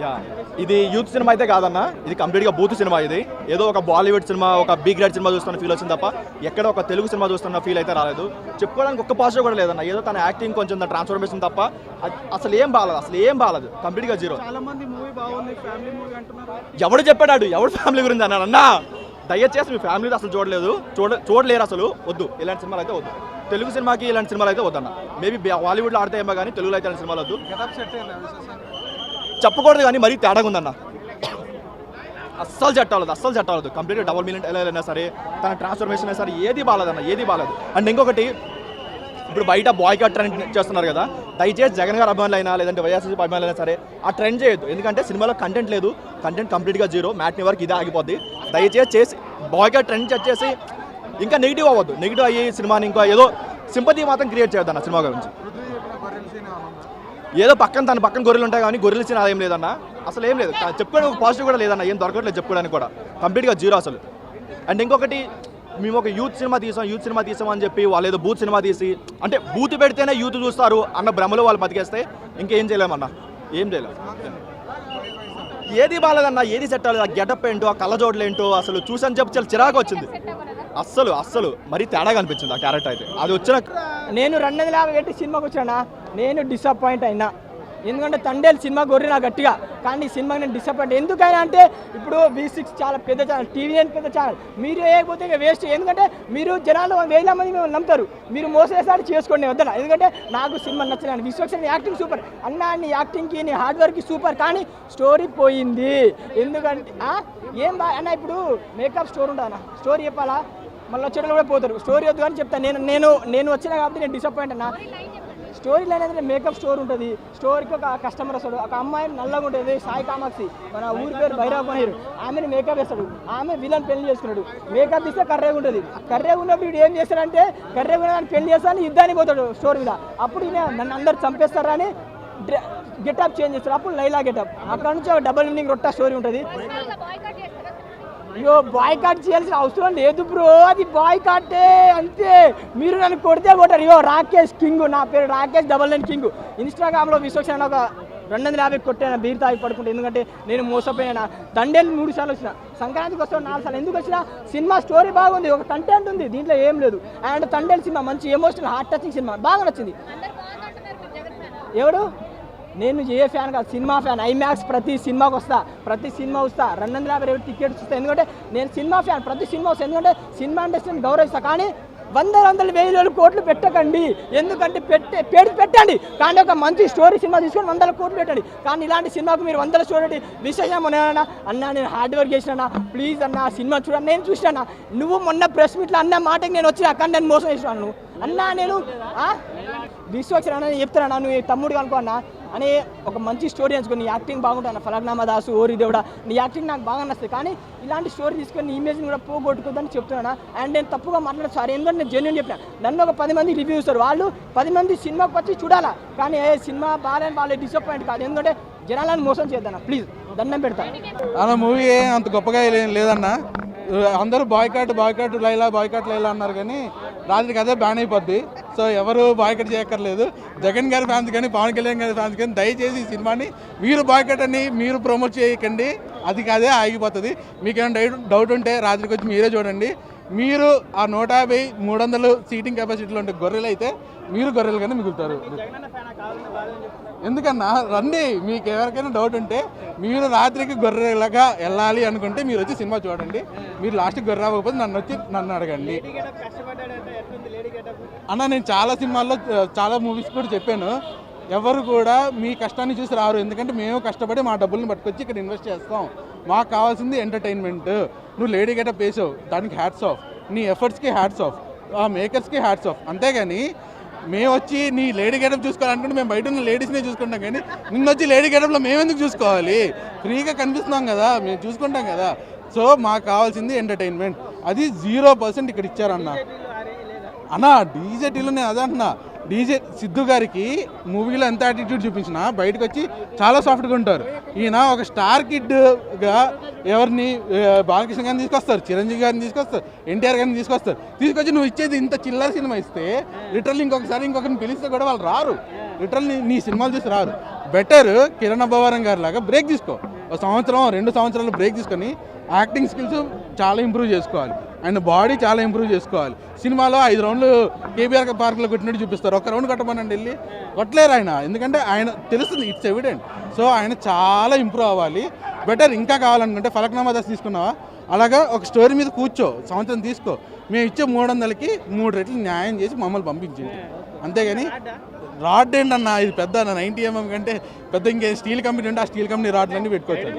Yeah, ఇది youth cinema అయితే కాదన్న, ఇది కంప్లీట్గా బూత్ సినిమా. ఇది ఏదో ఒక బాలీవుడ్ సినిమా, ఒక బి గ్రేడ్ సినిమా చూస్తున్న ఫీల్ వచ్చింది తప్ప ఎక్కడ ఒక తెలుగు సినిమా చూస్తున్న ఫీల్ అయితే రాలేదు. చెప్పుకోవడానికి ఒక్క పాజిటివ్ కూడా లేదన్న. ఏదో తన యాక్టింగ్ కొంచెం ట్రాన్స్ఫర్మేషన్ తప్ప అసలు ఏం బాగాలేదు, కంప్లీట్గా జీరో. ఎవడు చెప్పాడు, ఎవడు ఫ్యామిలీ గురించి అన్నాడు అన్న? దయచేసి మీ ఫ్యామిలీ అసలు చూడలేరు అసలు. వద్దు, ఇలాంటి సినిమాలు అయితే వద్దు. తెలుగు సినిమాకి ఇలాంటి సినిమాలు అయితే వద్దన్న. మేబీ బాలీవుడ్లో ఆడితే ఏమో కానీ తెలుగులో అయితే ఇలాంటి సినిమాలు వద్దు. చెప్పకూడదు కానీ మరీ తేడాగా ఉందన్న. అస్సలు చట్టాలదు కంప్లీట్గా డబుల్ మిలియన్ అయినా సరే, తన ట్రాన్స్ఫర్మేషన్ అయినా సరే ఏది బాగాలేదు. అండ్ ఇంకొకటి, ఇప్పుడు బయట బాయ్కాట్ ట్రెండ్ చేస్తున్నారు కదా, దయచేసి జగన్ గారు అభిమానులైనా లేదంటే వైఎస్ఆర్సీపీ అభిమానులైనా సరే ఆ ట్రెండ్ చేయొద్దు. ఎందుకంటే సినిమాలో కంటెంట్ లేదు, కంటెంట్ కంప్లీట్గా జీరో. మ్యాట్ని వరకు ఇదే ఆగిపోద్ది. దయచేసి చేసి బాయ్కాట్ ట్రెండ్ చేసి ఇంకా నెగిటివ్ అవ్వద్దు. నెగిటివ్ అయ్యి సినిమాని ఇంకా ఏదో సింపతి మాత్రం క్రియేట్ చేయొద్దు అన్న సినిమా గురించి. ఏదో తన పక్కన గొర్రెలు ఉంటాయి కానీ గొర్రెలు ఇచ్చిన ఏం లేదన్న, అసలు ఏం లేదు. చెప్పుకోవడానికి ఒక పాజిటివ్ కూడా లేదన్న, ఏం దొరకట్లేదు చెప్పుకోవడానికి కూడా, కంప్లీట్గా జీరో అసలు. అండ్ ఇంకొకటి, మేము ఒక యూత్ సినిమా తీసాం అని చెప్పి వాళ్ళు ఏదో బూత్ సినిమా తీసి, అంటే బూత్ పెడితేనే యూత్ చూస్తారు అన్న భ్రమలో వాళ్ళు బతికేస్తే ఇంకేం చేయలేమన్నా, ఏం చేయలేము. ఏది బాగాలేదన్న, ఏది సెట్ అవ్వలేదు. ఆ గెటప్ ఏంటో, ఆ కళ్ళజోడులు ఏంటో అసలు చూసని చెప్పి చాలా చిరాకు వచ్చింది. అస్సలు మరీ తేడాగా అనిపించింది ఆ క్యారెక్టర్ అయితే. అది వచ్చిన నేను 250 పెట్టి సినిమాకి వచ్చానా, నేను డిసప్పాయింట్ అయినా. ఎందుకంటే తండేలు సినిమా గొర్రెనా గట్టిగా, కానీ ఈ సినిమాకి నేను డిసప్పాయింట్. ఎందుకైనా అంటే ఇప్పుడు V6 చాలా పెద్ద ఛానల్, TVN పెద్ద ఛానల్, మీరు వేయకపోతే ఇక వేస్ట్. ఎందుకంటే మీరు జనాలు 1000 మంది మేము నమ్ముతారు, మీరు మోసేసారి చేసుకోండి వద్దన. ఎందుకంటే నాకు సినిమా నచ్చలేదు. విశ్వక్సేన్ యాక్టింగ్ సూపర్ అన్నా, నీ యాక్టింగ్కి నీ హార్డ్ వర్క్కి సూపర్, కానీ స్టోరీ పోయింది. ఎందుకంటే ఏం అన్న, ఇప్పుడు మేకప్ స్టోరీ ఉంటుంది అన్న, స్టోరీ చెప్పాలా, మళ్ళీ వచ్చేటప్పుడు కూడా పోతారు. స్టోరీ వద్దు కానీ చెప్తాను. నేను వచ్చినా కాబట్టి నేను డిసప్పాయింట్ అన్న. స్టోరీ లైన్ అనేది మేకప్ స్టోర్ ఉంటుంది. స్టోర్కి ఒక కస్టమర్ వస్తాడు, ఒక అమ్మాయి నల్లగా ఉంటుంది, సాయి కామాక్షి, మన ఊరి పేరు భైరవ పనీరు, ఆమెను మేకప్ వేస్తాడు. ఆమె విలన్ పెళ్లి చేసుకున్నాడు. మేకప్ ఇస్తే కర్రేగా ఉంటుంది. కర్రేగా ఉన్నప్పుడు వీడు ఏం చేస్తాడంటే, కర్రేగా ఉన్న పెళ్లి చేస్తాను యుద్ధానికి పోతాడు స్టోర్ మీద. అప్పుడు నన్ను అందరు చంపేస్తారా అని గెటప్ చేంజ్ చేస్తారు. అప్పుడు లైలా గెటప్. అక్కడ నుంచి ఒక డబుల్ మీనింగ్ రొట్టా స్టోరీ ఉంటుంది. అయ్యో, బాయ్కాట్ చేయాల్సిన అవసరం లేదు బ్రో, అది బాయ్కాటే అంతే. మీరు నన్ను కొడితే కొట్టారు. అయ్యో రాకేష్ కింగ్, నా పేరు రాకేష్ 99 కింగ్. ఇన్స్టాగ్రామ్లో విశ్వక్సేన్ ఒక 250 కొట్టాను బీర్ తాగి పడుకుంటే. ఎందుకంటే నేను మోసపోయినా. తండేలు 3 సార్లు వచ్చిన, సంక్రాంతికి వస్తాను 4 సార్లు. ఎందుకు వచ్చినా, సినిమా స్టోరీ బాగుంది, ఒక కంటెంట్ ఉంది, దీంట్లో ఏం లేదు. అండ్ తండేలు సినిమా మంచి ఎమోషనల్ హార్ట్ టచింగ్ సినిమా, బాగా నచ్చింది. ఎవడు? నేను ఏ ఫ్యాన్ కాదు, సినిమా ఫ్యాన్. ఐమాక్స్ ప్రతి సినిమాకి వస్తా, 250 టికెట్స్ వస్తాయి. ఎందుకంటే నేను సినిమా ఫ్యాన్, ప్రతి సినిమా వస్తాయి. ఎందుకంటే సినిమా ఇండస్ట్రీని గౌరవిస్తా. కానీ 100,000 కోట్లు పెట్టకండి. ఎందుకంటే పెట్టండి, కానీ ఒక మంచి స్టోరీ సినిమా తీసుకొని 100 కోట్లు పెట్టండి. కానీ ఇలాంటి సినిమాకు మీరు 100 స్టోరీ పెట్టి విశేషం అన్నా, నేను హార్డ్ వర్క్ చేసినా, ప్లీజ్ అన్న సినిమా చూడండి. నేను చూసినా, నువ్వు మొన్న ప్రెస్ మీట్లో అన్న మాటకి నేను వచ్చినా, కానీ నేను మోసం చేసినాను. నువ్వు అన్నా, నేను విశ్వక్సేన్ అన్న చెప్తానన్నా, నువ్వు తమ్ముడు అనుకో అన్న అని ఒక మంచి స్టోరీ ఎంచుకో. నీ యాక్టింగ్ బాగుంటుంది, ఫలక్నామా దాసు, ఓరి దేవుడా, నీ యాక్టింగ్ నాకు బాగా నచ్చుతుంది. కానీ ఇలాంటి స్టోరీ తీసుకొని నీ ఇమేజ్ని కూడా పోగొట్టుకోదని చెప్తున్నాను. అండ్ నేను తప్పుగా మాట్లాడదు సార్, ఎందుకంటే నేను జెన్యూన్ చెప్పిన. నన్ను ఒక 10 మంది రివ్యూ ఇస్తారు, వాళ్ళు 10 మంది సినిమాకి వచ్చి చూడాలా. కానీ సినిమా బాగాలేని వాళ్ళు డిసప్పాయింట్ కాదు. ఎందుకంటే జనాలను మోసం చేద్దాం. ప్లీజ్ దండం పెడతా అన్న. మూవీ అంత గొప్పగా లేదన్న. అందరూ బాయ్కాట్ లైలా అన్నారు, కానీ రాత్రికి అదే బ్యాన్ అయిపోద్ది. సో ఎవరు బాయ్కాట్ చేయక్కర్లేదు. జగన్ గారి ఫ్యాన్స్ కానీ పవన్ కళ్యాణ్ గారి ఫ్యాన్స్ కానీ దయచేసి ఈ సినిమాని మీరు బాయ్కాట్ అని మీరు ప్రమోట్ చేయకండి, అది అదే ఆగిపోతుంది. మీకు ఏమైనా డౌట్ ఉంటే రాత్రికి వచ్చి మీరే చూడండి. మీరు ఆ 150, 300 సీటింగ్ కెపాసిటీలో ఉంటే గొర్రెలు అయితే మీరు గొర్రెలుగానే మిగులుతారు. ఎందుకన్నా రండి, మీకు ఎవరికైనా డౌట్ ఉంటే మీరు రాత్రికి గొర్రెలాగా వెళ్ళాలి అనుకుంటే మీరు వచ్చి సినిమా చూడండి. మీరు లాస్ట్కి గొర్రె అవ్వకపోతే నన్ను అడగండి అన్న. నేను చాలా సినిమాల్లో చాలా మూవీస్ కూడా చెప్పాను, ఎవరు కూడా మీ కష్టాన్ని చూసి రారు. ఎందుకంటే మేము కష్టపడి మా డబ్బుల్ని పట్టుకొచ్చి ఇక్కడ ఇన్వెస్ట్ చేస్తాం. మాకు కావాల్సింది ఎంటర్టైన్మెంట్. నువ్వు లేడీ గెటప్ వేసావు, దానికి హ్యాట్స్ ఆఫ్. నీ ఎఫర్ట్స్కి హ్యాట్స్ ఆఫ్, ఆ మేకర్స్కి హ్యాట్స్ ఆఫ్. అంతేగాని మేము వచ్చి నీ లేడీ గెటప్ చూసుకోవాలనుకుంటే మేము బయట ఉన్న లేడీస్నే చూసుకుంటాం, కానీ నిన్న వచ్చి లేడీ గెటప్లో మేమెందుకు చూసుకోవాలి? ఫ్రీగా కనిపిస్తున్నాం కదా, మేము చూసుకుంటాం కదా. సో మాకు కావాల్సింది ఎంటర్టైన్మెంట్, అది 0% ఇక్కడ ఇచ్చారన్న. డీజేటీలో నేను అదే అంటున్నా, డీజే సిద్ధు గారికి మూవీలో ఎంత యాటిట్యూడ్ చూపించినా బయటకు వచ్చి చాలా సాఫ్ట్గా ఉంటారు. ఈయన ఒక స్టార్ కిడ్గా ఎవరిని బాలకృష్ణ గారిని తీసుకొస్తారు, చిరంజీవి గారిని తీసుకొస్తారు, ఎన్టీఆర్ గారిని తీసుకొచ్చి నువ్వు ఇచ్చేది ఇంత చిల్లర సినిమా ఇస్తే లిటరల్లీ ఇంకొకరిని పిలిస్తే కూడా వాళ్ళు రారు. లిటరల్ నీ సినిమాలు చూసి రారు. బెటర్ కిరణ్ అబ్బవరం గారి లాగా బ్రేక్ తీసుకో, 1 సంవత్సరం 2 సంవత్సరాలు బ్రేక్ తీసుకొని యాక్టింగ్ స్కిల్స్ చాలా ఇంప్రూవ్ చేసుకోవాలి అండ్ బాడీ చాలా ఇంప్రూవ్ చేసుకోవాలి. సినిమాలో 5 రౌండ్లు కేబీఆర్ పార్క్లో కొట్టినట్టు చూపిస్తారు, 1 రౌండ్ కొట్టమనండి వెళ్ళి కొట్టలేరు ఆయన, ఎందుకంటే ఆయన తెలుస్తుంది, ఇట్స్ ఎవిడెంట్. సో ఆయన చాలా ఇంప్రూవ్ అవ్వాలి. బెటర్ ఇంకా కావాలనుకుంటే ఫలక్నామా దశ తీసుకున్నావా, అలాగా ఒక స్టోరీ మీద కూర్చో, సంవత్సరం తీసుకో, మేము ఇచ్చే 300కి 3 రెట్లు న్యాయం చేసి మమ్మల్ని పంపించింది. అంతేగాని రాడ్ ఏంటన్నా, ఇది పెద్ద 90mm కంటే పెద్ద ఇంకే స్టీల్ కంపెనీ ఉంటే ఆ స్టీల్ కంపెనీ రాడ్లన్నీ పెట్టుకోవచ్చు.